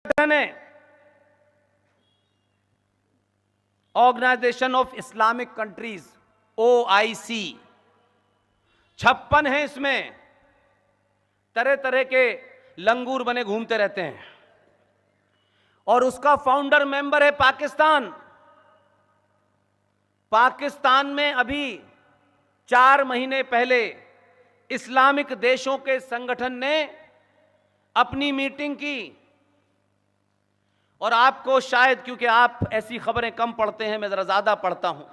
संगठन है organisation of Islamic countries, OIC। 56 है, इसमें तरह तरह के लंगूर बने घूमते रहते हैं और उसका फाउंडर मेंबर है पाकिस्तान। पाकिस्तान में अभी 4 महीने पहले इस्लामिक देशों के संगठन ने अपनी मीटिंग की और आपको शायद, क्योंकि आप ऐसी खबरें कम पढ़ते हैं, मैं जरा ज्यादा पढ़ता हूं,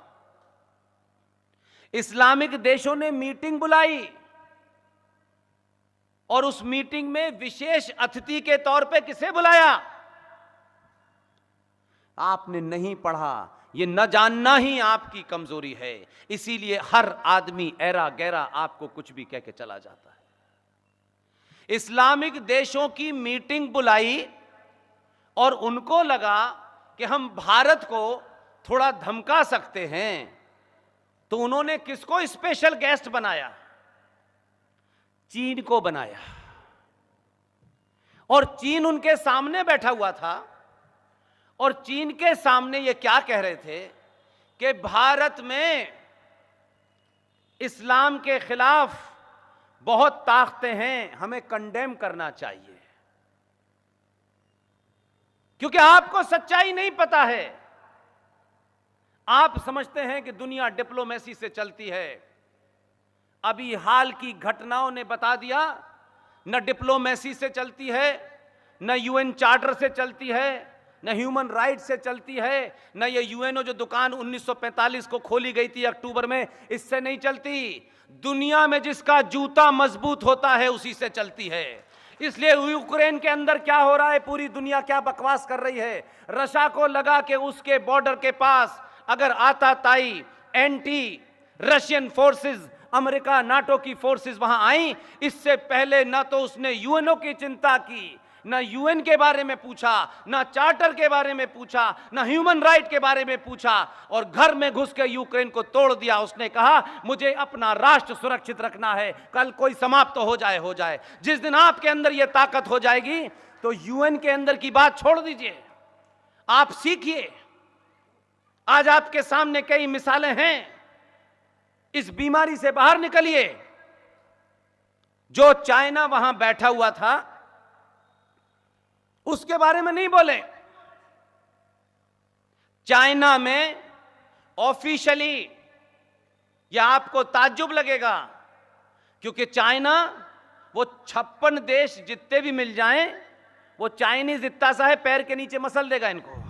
इस्लामिक देशों ने मीटिंग बुलाई और उस मीटिंग में विशेष अतिथि के तौर पे किसे बुलाया? आपने नहीं पढ़ा, ये न जानना ही आपकी कमजोरी है। इसीलिए हर आदमी ऐरा गैरा आपको कुछ भी कह के चला जाता है। इस्लामिक देशों की मीटिंग बुलाई और उनको लगा कि हम भारत को थोड़ा धमका सकते हैं, तो उन्होंने किसको स्पेशल गेस्ट बनाया? चीन को बनाया। और चीन उनके सामने बैठा हुआ था और चीन के सामने ये क्या कह रहे थे कि भारत में इस्लाम के खिलाफ बहुत ताकतें हैं, हमें कंडेम करना चाहिए। क्योंकि आपको सच्चाई नहीं पता है। आप समझते हैं कि दुनिया डिप्लोमेसी से चलती है। अभी हाल की घटनाओं ने बता दिया, न डिप्लोमेसी से चलती है, न UN चार्टर से चलती है, न ह्यूमन राइट से चलती है, न ये UNO जो दुकान 1945 को खोली गई थी अक्टूबर में, इससे नहीं चलती। दुनिया में जिसका जूता मजबूत होता है उसी से चलती है। इसलिए यूक्रेन के अंदर क्या हो रहा है, पूरी दुनिया क्या बकवास कर रही है। रशिया को लगा कि उसके बॉर्डर के पास अगर आताताई anti Russian forces, America NATO की फोर्सेस वहां आई, इससे पहले न तो उसने UNO की चिंता की, न UN के बारे में पूछा, न चार्टर के बारे में पूछा, न ह्यूमन राइट के बारे में पूछा, और घर में घुस के यूक्रेन को तोड़ दिया। उसने कहा मुझे अपना राष्ट्र सुरक्षित रखना है, कल कोई समाप्त तो हो जाए। जिस दिन आपके अंदर यह ताकत हो जाएगी तो UN के अंदर की बात छोड़ दीजिए, आप सीखिए। आज आपके सामने कई मिसालें हैं। इस बीमारी से बाहर निकलिए। जो चाइना वहां बैठा हुआ था उसके बारे में नहीं बोले। चाइना में ऑफिशियली, यह आपको ताज्जुब लगेगा, क्योंकि चाइना, वो 56 देश जितने भी मिल जाएं, वो चाइनीज इतना सा है पैर के नीचे मसल देगा इनको।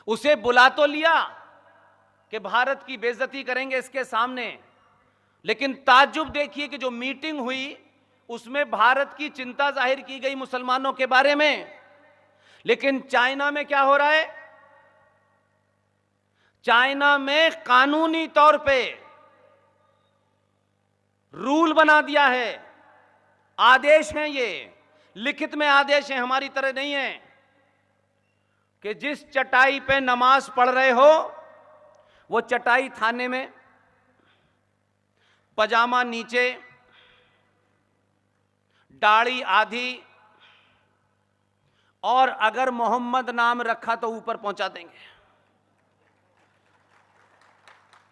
उसे बुला तो लिया कि भारत की बेइज्जती करेंगे इसके सामने, लेकिन ताज्जुब देखिए कि जो मीटिंग हुई उसमें भारत की चिंता जाहिर की गई मुसलमानों के बारे में। लेकिन चाइना में क्या हो रहा है? चाइना में कानूनी तौर पे रूल बना दिया है, आदेश हैं, ये लिखित में आदेश हैं, हमारी तरह नहीं है, कि जिस चटाई पे नमाज पढ़ रहे हो वो चटाई थाने में, पजामा नीचे, दाढ़ी आधी, और अगर मोहम्मद नाम रखा तो ऊपर पहुंचा देंगे।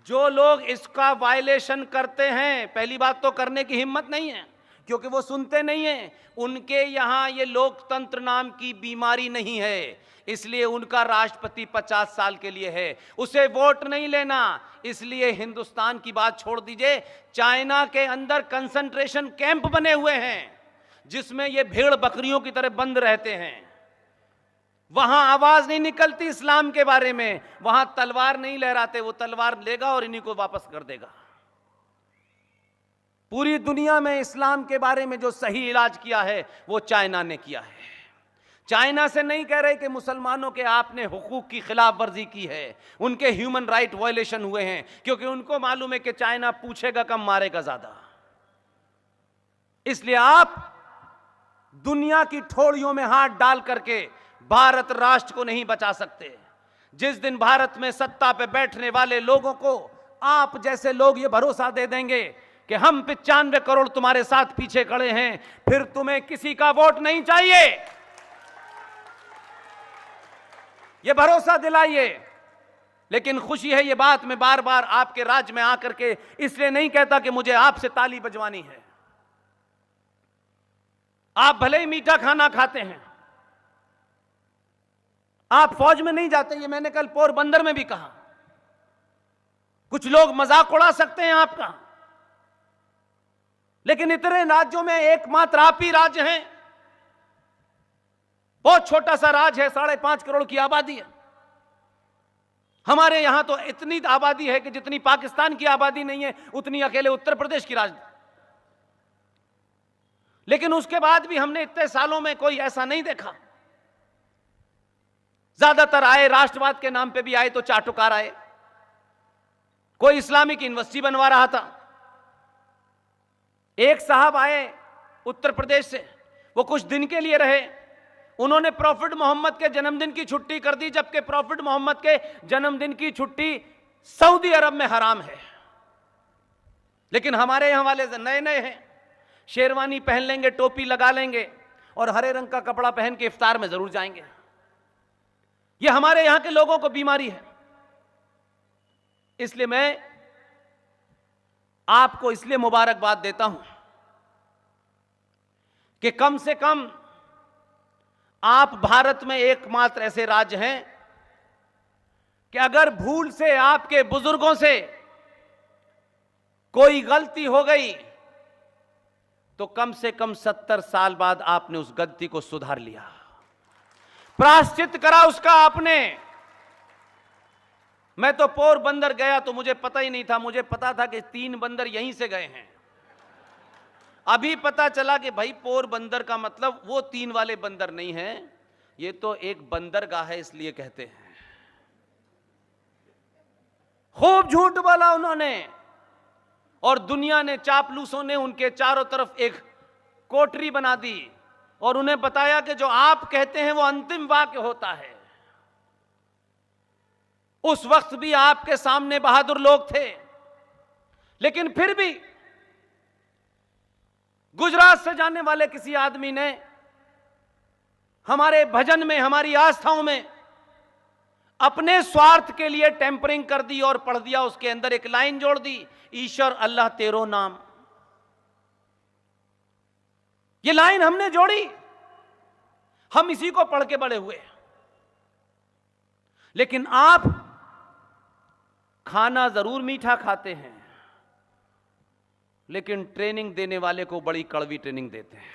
जो लोग इसका वायलेशन करते हैं, पहली बात तो करने की हिम्मत नहीं है, क्योंकि वो सुनते नहीं हैं। उनके यहां ये लोकतंत्र नाम की बीमारी नहीं है, इसलिए उनका राष्ट्रपति 50 साल के लिए है, उसे वोट नहीं लेना। इसलिए हिंदुस्तान की बात छोड़ दीजिए, चाइना के अंदर कंसंट्रेशन कैंप बने हुए हैं जिसमें ये भेड़ बकरियों की तरह बंद रहते हैं। वहां आवाज नहीं निकलती इस्लाम के बारे में, वहां तलवार नहीं लहराते, वो तलवार लेगा और इन्हीं को वापस कर देगा। पूरी दुनिया में इस्लाम के बारे में जो सही इलाज किया है वो चाइना ने किया है। चाइना से नहीं कह रहे कि मुसलमानों के आपने हुकूक की खिलाफ वर्जी की है, उनके ह्यूमन राइट वायलेशन हुए हैं, क्योंकि उनको मालूम है कि चाइना पूछेगा कम मारेगा ज्यादा। इसलिए आप दुनिया की ठोड़ियों में हाथ डाल करके भारत राष्ट्र को नहीं बचा सकते। जिस दिन भारत में सत्ता पे बैठने वाले लोगों को आप जैसे लोग ये भरोसा दे देंगे कि हम 95 करोड़ तुम्हारे साथ पीछे खड़े हैं, फिर तुम्हें किसी का वोट नहीं चाहिए। ये भरोसा दिलाइए। लेकिन खुशी है ये बात मैं बार बार आपके राज्य में आकर के इसलिए नहीं कहता कि मुझे आपसे ताली बजवानी है। आप भले ही मीठा खाना खाते हैं, आप फौज में नहीं जाते, ये मैंने कल पोरबंदर में भी कहा। कुछ लोग मजाक उड़ा सकते हैं आपका, लेकिन इतने राज्यों में एकमात्र आप ही राज्य हैं, बहुत छोटा सा राज्य है, 5.5 करोड़ की आबादी है। हमारे यहां तो इतनी आबादी है कि जितनी पाकिस्तान की आबादी नहीं है उतनी अकेले उत्तर प्रदेश की राजधानी। लेकिन उसके बाद भी हमने इतने सालों में कोई ऐसा नहीं देखा। ज्यादातर आए राष्ट्रवाद के नाम पे भी आए तो चाटुकार आए। कोई इस्लामिक यूनिवर्सिटी बनवा रहा था, एक साहब आए उत्तर प्रदेश से, वो कुछ दिन के लिए रहे, उन्होंने प्रॉफिट मोहम्मद के जन्मदिन की छुट्टी कर दी, जबकि प्रॉफिट मोहम्मद के जन्मदिन की छुट्टी सऊदी अरब में हराम है। लेकिन हमारे यहां वाले नए नए हैं, शेरवानी पहन लेंगे, टोपी लगा लेंगे और हरे रंग का कपड़ा पहन के इफ्तार में जरूर जाएंगे। यह हमारे यहां के लोगों को बीमारी है। इसलिए मैं आपको इसलिए मुबारकबाद देता हूं कि कम से कम आप भारत में एकमात्र ऐसे राज्य हैं कि अगर भूल से आपके बुजुर्गों से कोई गलती हो गई तो कम से कम 70 साल बाद आपने उस गलती को सुधार लिया, प्रायश्चित करा उसका आपने। मैं तो पोरबंदर गया तो मुझे पता ही नहीं था, मुझे पता था कि 3 बंदर यहीं से गए हैं। अभी पता चला कि भाई पोरबंदर का मतलब वो 3 वाले बंदर नहीं है, ये तो एक बंदरगाह है, इसलिए कहते हैं। खूब झूठ बोला उन्होंने और दुनिया ने, चापलूसों ने उनके चारों तरफ एक कोठरी बना दी और उन्हें बताया कि जो आप कहते हैं वो अंतिम वाक्य होता है। उस वक्त भी आपके सामने बहादुर लोग थे, लेकिन फिर भी गुजरात से जाने वाले किसी आदमी ने हमारे भजन में, हमारी आस्थाओं में अपने स्वार्थ के लिए टेम्परिंग कर दी और पढ़ दिया, उसके अंदर एक लाइन जोड़ दी, ईश्वर अल्लाह तेरो नाम। ये लाइन हमने जोड़ी, हम इसी को पढ़ के बड़े हुए। लेकिन आप खाना जरूर मीठा खाते हैं, लेकिन ट्रेनिंग देने वाले को बड़ी कड़वी ट्रेनिंग देते हैं।